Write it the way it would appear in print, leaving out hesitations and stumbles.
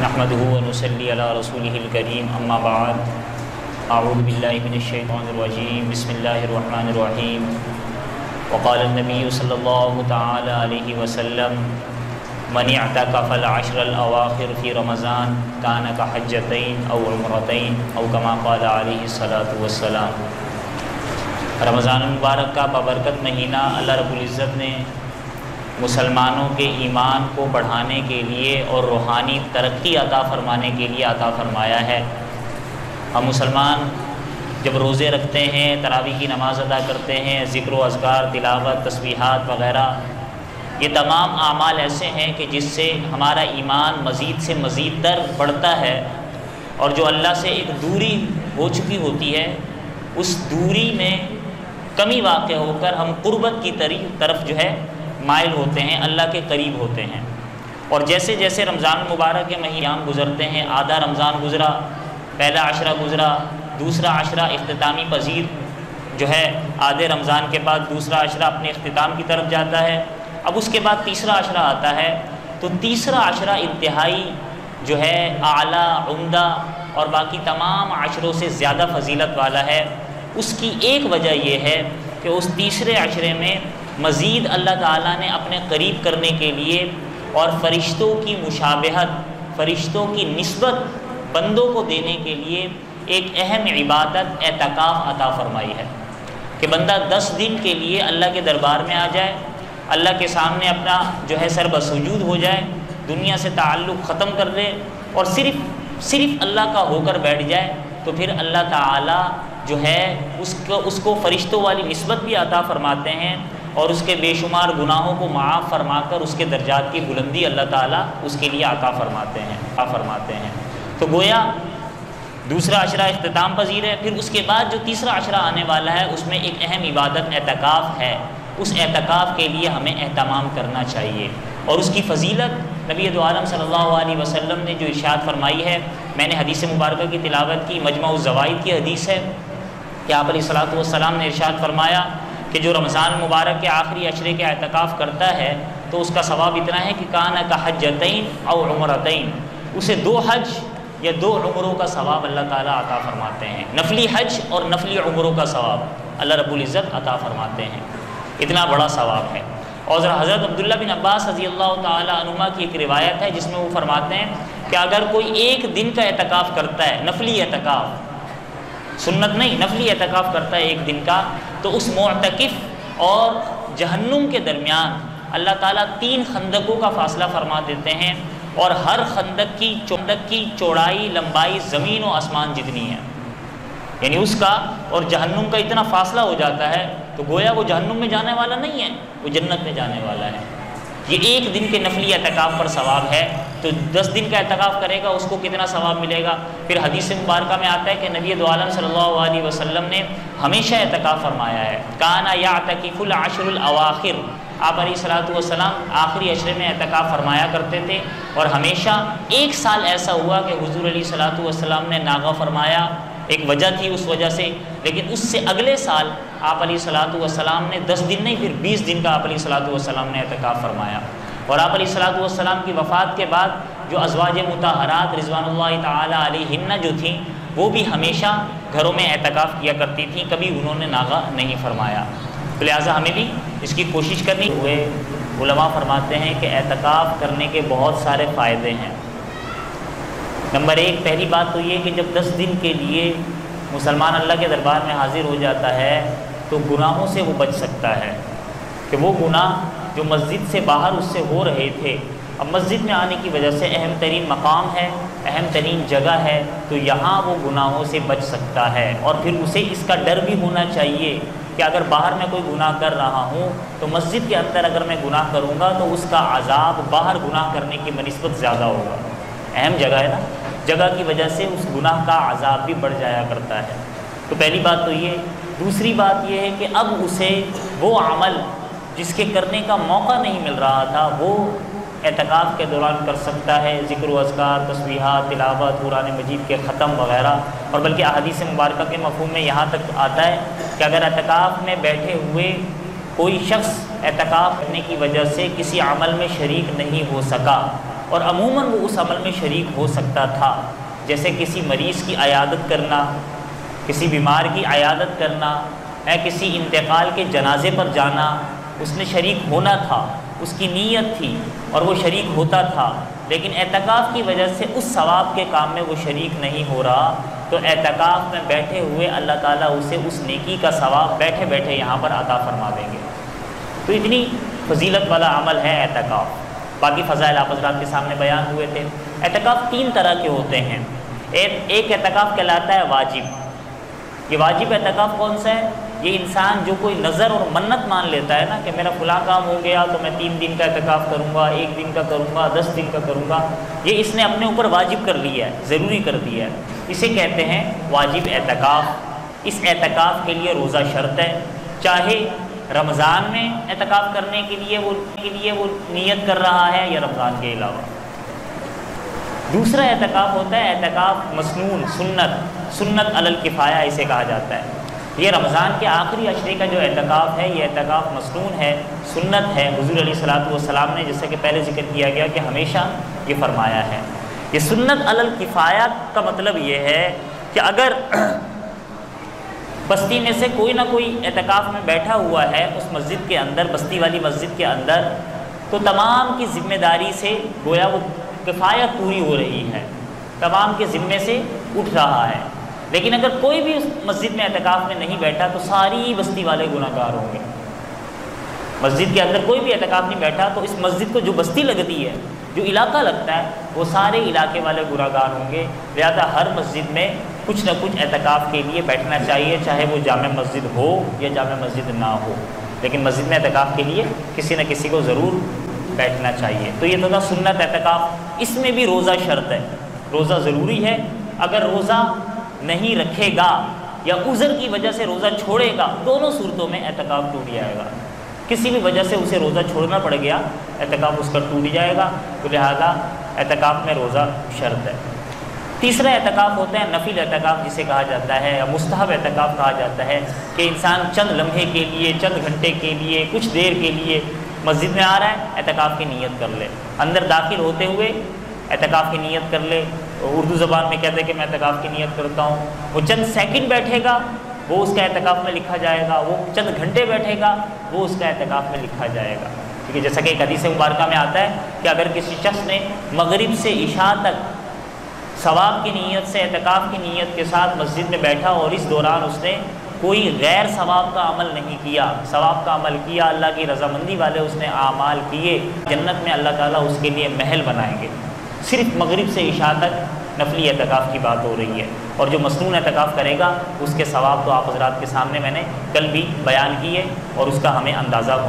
نحمده ونصلي على رسوله الكريم اما بعد اعوذ باللہ من الشیطان الرجیم بسم اللہ الرحمن الرحیم وقال النبی صلی اللہ تعالی علیہ وسلم من اعتکف العشر الاواخر فی رمضان کان کحجتین او عمرتین او کما قال علیہ الصلاۃ والسلام۔ رمضان المبارک کا بابرکت مہینہ اللہ رب العزت نے مسلمانوں کے ایمان کو بڑھانے کے لیے اور روحانی ترقی عطا فرمانے کے لیے عطا فرمایا ہے۔ ہم مسلمان جب روزے رکھتے ہیں، تراویح کی نماز ادا کرتے ہیں، ذکر و اذکار، تلاوت، تسبیحات وغیرہ، یہ تمام اعمال ایسے ہیں کہ جس سے ہمارا ایمان مزید سے مزید تر بڑھتا ہے، اور جو اللہ سے ایک دوری ہو چکی ہوتی ہے اس دوری میں کمی واقع ہو کر ہم قربت کی طرف جو ہے مائل ہوتے ہیں، اللہ کے قریب ہوتے ہیں۔ اور جیسے جیسے رمضان المبارک کے مہینے گزرتے ہیں، آدھا رمضان گزرا، پہلا عشرہ گزرا، دوسرا عشرہ اختتامی پذیر جو ہے آدھے رمضان کے بعد دوسرا عشرہ اپنے اختتام کی طرف جاتا ہے، اب اس کے بعد تیسرا عشرہ آتا ہے، تو تیسرا عشرہ انتہائی جو ہے اعلیٰ، عمدہ اور باقی تمام عشروں سے زیادہ فضیلت والا ہے۔ اس کی ایک وجہ یہ ہے کہ اس تیسرے عشرے میں مزید اللہ تعالیٰ نے اپنے قریب کرنے کے لیے اور فرشتوں کی مشابہت، فرشتوں کی نسبت بندوں کو دینے کے لیے ایک اہم عبادت اعتکاف عطا فرمائی ہے کہ بندہ 10 دن کے لیے اللہ کے دربار میں آ جائے، اللہ کے سامنے اپنا جو ہے سر بسجود ہو جائے، دنیا سے تعلق ختم کر دے اور صرف اللہ کا ہو کر بیٹھ جائے، تو پھر اللہ تعالیٰ جو ہے اس کو فرشتوں والی نسبت بھی عطا فرماتے ہیں اور اس کے بے شمار گناہوں کو معاف فرما کر اس کے درجات کی بلندی اللہ تعالیٰ اس کے لیے عطا فرماتے ہیں۔ تو گویا دوسرا عشرہ اختتام پذیر ہے، پھر اس کے بعد جو تیسرا عشرہ آنے والا ہے اس میں ایک اہم عبادت اعتکاف ہے۔ اس اعتکاف کے لیے ہمیں اہتمام کرنا چاہیے، اور اس کی فضیلت نبی دو عالم صلی اللہ علیہ وسلم نے جو ارشاد فرمائی ہے، میں نے حدیث مبارکہ کی تلاوت کی، مجمع الزوائد کی حدیث ہے کہ آپ علیہ الصلوۃ والسلام نے ارشاد فرمایا کہ جو رمضان مبارک کے آخری عشرے کے اعتکاف کرتا ہے تو اس کا ثواب اتنا ہے کہ کان کحجتین او عمرتین، اسے 2 حج یا 2 عمروں کا ثواب اللہ تعالیٰ عطا فرماتے ہیں۔ نفلی حج اور نفلی عمروں کا ثواب اللہ رب العزت عطا فرماتے ہیں، اتنا بڑا ثواب ہے۔ اور حضرت عبداللہ بن عباس رضی اللہ تعالیٰ عنہما کی ایک روایت ہے جس میں وہ فرماتے ہیں کہ اگر کوئی 1 دن کا اعتکاف کرتا ہے، نفلی اعتکاف، سنت نہیں، نفلی اعتکاف کرتا ہے 1 دن کا، تو اس معتکف اور جہنم کے درمیان اللہ تعالیٰ 3 خندقوں کا فاصلہ فرما دیتے ہیں، اور ہر خندق کی چوڑائی لمبائی زمین و آسمان جتنی ہے، یعنی اس کا اور جہنم کا اتنا فاصلہ ہو جاتا ہے، تو گویا وہ جہنم میں جانے والا نہیں ہے، وہ جنت میں جانے والا ہے۔ یہ 1 دن کے نفلی اعتکاف پر ثواب ہے، تو 10 دن کا اعتکاف کرے گا اس کو کتنا ثواب ملے گا؟ پھر حدیث مبارکہ میں آتا ہے کہ نبی دو عالم صلی اللہ علیہ وسلم نے ہمیشہ اعتکاف فرمایا ہے، کانا یعتکف العشر الاواخر، آپ علیہ الصلوۃ والسلام آخری عشرے میں اعتکاف فرمایا کرتے تھے، اور ہمیشہ 1 سال ایسا ہوا کہ حضور علیہ الصلوۃ والسلام نے ناغہ فرمایا، ایک وجہ تھی اس وجہ سے، لیکن اس سے اگلے سال آپ علیہ الصلوۃ والسلام نے 10 دن نہیں پھر 20 دن کا آپ علیہ الصلوۃ والسلام نے اعتکاف فرمایا۔ اور آپ علیہ الصلوۃ والسلام کی وفات کے بعد جو ازواج مطہرات رضوان اللہ تعالی علیہن جو تھیں، وہ بھی ہمیشہ گھروں میں اعتکاف کیا کرتی تھیں، کبھی انہوں نے ناغہ نہیں فرمایا۔ تو لہٰذا ہمیں بھی اس کی کوشش کرنی ہوئے۔ علماء فرماتے ہیں کہ اعتکاف کرنے کے بہت سارے فائدے ہیں۔ نمبر 1، پہلی بات تو یہ کہ جب 10 دن کے لیے مسلمان اللہ کے دربار میں حاضر ہو جاتا ہے تو گناہوں سے وہ بچ سکتا ہے، کہ وہ گناہ جو مسجد سے باہر اس سے ہو رہے تھے، اب مسجد میں آنے کی وجہ سے اہم ترین مقام ہے، اہم ترین جگہ ہے، تو یہاں وہ گناہوں سے بچ سکتا ہے، اور پھر اسے اس کا ڈر بھی ہونا چاہیے کہ اگر باہر میں کوئی گناہ کر رہا ہوں تو مسجد کے اندر اگر میں گناہ کروں گا تو اس کا عذاب باہر گناہ کرنے کی بنسبت زیادہ ہوگا۔ اہم جگہ ہے نا، جگہ کی وجہ سے اس گناہ کا عذاب بھی بڑھ جایا کرتا ہے۔ تو پہلی بات تو یہ۔ دوسری بات یہ ہے کہ اب اسے وہ عمل جس کے کرنے کا موقع نہیں مل رہا تھا وہ اعتکاف کے دوران کر سکتا ہے، ذکر و اذکار، تسبیحات، تلاوت، قرآن مجید کے ختم وغیرہ، اور بلکہ احادیث مبارکہ کے مفہوم میں یہاں تک آتا ہے کہ اگر اعتکاف میں بیٹھے ہوئے کوئی شخص اعتکاف کرنے کی وجہ سے کسی عمل میں شریک نہیں ہو سکا اور عموماً وہ اس عمل میں شریک ہو سکتا تھا، جیسے کسی مریض کی عیادت کرنا، کسی بیمار کی عیادت کرنا، کسی انتقال کے جنازے پر جانا، اس نے شریک ہونا تھا، اس کی نیت تھی اور وہ شریک ہوتا تھا، لیکن اعتکاف کی وجہ سے اس ثواب کے کام میں وہ شریک نہیں ہو رہا، تو اعتکاف میں بیٹھے ہوئے اللہ تعالیٰ اسے اس نیکی کا ثواب بیٹھے بیٹھے یہاں پر عطا فرما دیں گے۔ تو اتنی فضیلت والا عمل ہے اعتکاف۔ باقی فضائل آپ حضرات کے سامنے بیان ہوئے تھے۔ اعتکاف 3 طرح کے ہوتے ہیں۔ ایک اعتکاف کہلاتا ہے واجب۔ یہ واجب اعتکاف کون سا ہے؟ یہ انسان جو کوئی نظر اور منت مان لیتا ہے نا کہ میرا فلاں کام ہو گیا تو میں 3 دن کا اعتکاف کروں گا، 1 دن کا کروں گا، 10 دن کا کروں گا، یہ اس نے اپنے اوپر واجب کر لیا ہے، ضروری کر دیا ہے، اسے کہتے ہیں واجب اعتکاف۔ اس اعتکاف کے لیے روزہ شرط ہے، چاہے رمضان میں اعتکاف کرنے کے لیے وہ نیت کر رہا ہے یا رمضان کے علاوہ۔ دوسرا اعتکاف ہوتا ہے اعتکاف مسنون، سنت علی الکفایہ اسے کہا جاتا ہے۔ یہ رمضان کے آخری عشرے کا جو اعتکاف ہے یہ اعتکاف مسنون ہے، سنت ہے۔ حضور علیہ الصلوۃ والسلام نے جیسا کہ پہلے ذکر کیا گیا کہ ہمیشہ یہ فرمایا ہے۔ یہ سنت علی الکفایہ کا مطلب یہ ہے کہ اگر بستی میں سے کوئی نہ کوئی اعتکاف میں بیٹھا ہوا ہے اس مسجد کے اندر، بستی والی مسجد کے اندر، تو تمام کی ذمہ داری سے گویا وہ کفایت پوری ہو رہی ہے، تمام کے ذمے سے اٹھ رہا ہے۔ لیکن اگر کوئی بھی اس مسجد میں اعتکاف میں نہیں بیٹھا تو ساری بستی والے گناہ گار ہوں گے۔ مسجد کے اندر کوئی بھی اعتکاف نہیں بیٹھا تو اس مسجد کو جو بستی لگتی ہے، جو علاقہ لگتا ہے، وہ سارے علاقے والے گناہ گار ہوں گے۔ لہٰذا ہر مسجد میں کچھ نہ کچھ اعتکاف کے لیے بیٹھنا چاہیے، چاہے وہ جامع مسجد ہو یا جامع مسجد نہ ہو، لیکن مسجد میں اعتکاف کے لیے کسی نہ کسی کو ضرور بیٹھنا چاہیے۔ تو یہ تھا سنت اعتکاف۔ اس میں بھی روزہ شرط ہے، روزہ ضروری ہے۔ اگر روزہ نہیں رکھے گا یا عذر کی وجہ سے روزہ چھوڑے گا، دونوں صورتوں میں اعتکاف ٹوٹ جائے گا۔ کسی بھی وجہ سے اسے روزہ چھوڑنا پڑ گیا، اعتکاف اس کا ٹوٹ جائے گا، تو لہذا اعتکاف میں روزہ شرط ہے۔ تیسرا اعتکاف ہوتا ہے نفل اعتکاف جسے کہا جاتا ہے، یا مستحب اعتکاف کہا جاتا ہے، کہ انسان چند لمحے کے لیے، چند گھنٹے کے لیے، کچھ دیر کے لیے مسجد میں آ رہا ہے، اعتکاف کی نیت کر لے، اندر داخل ہوتے ہوئے اعتکاف کی نیت کر لے۔ اردو زبان میں کہتے ہیں کہ میں اعتکاف کی نیت کرتا ہوں۔ وہ چند سیکنڈ بیٹھے گا وہ اس کا اعتکاف میں لکھا جائے گا، وہ چند گھنٹے بیٹھے گا وہ اس کا اعتکاف میں لکھا جائے گا، کیونکہ جیسا کہ ایک حدیث مبارکہ میں آتا ہے کہ اگر کسی شخص نے مغرب سے عشاء تک ثواب کی نیت سے، اعتکاف کی نیت کے ساتھ مسجد میں بیٹھا اور اس دوران اس نے کوئی غیر ثواب کا عمل نہیں کیا، ثواب کا عمل کیا، اللہ کی رضامندی والے اس نے اعمال کیے، جنت میں اللہ تعالیٰ اس کے لیے محل بنائیں گے۔ صرف مغرب سے عشاء تک نفلی اعتکاف کی بات ہو رہی ہے، اور جو مسنون اعتکاف کرے گا اس کے ثواب تو آپ حضرات کے سامنے میں نے کل بھی بیان کیے اور اس کا ہمیں اندازہ ہو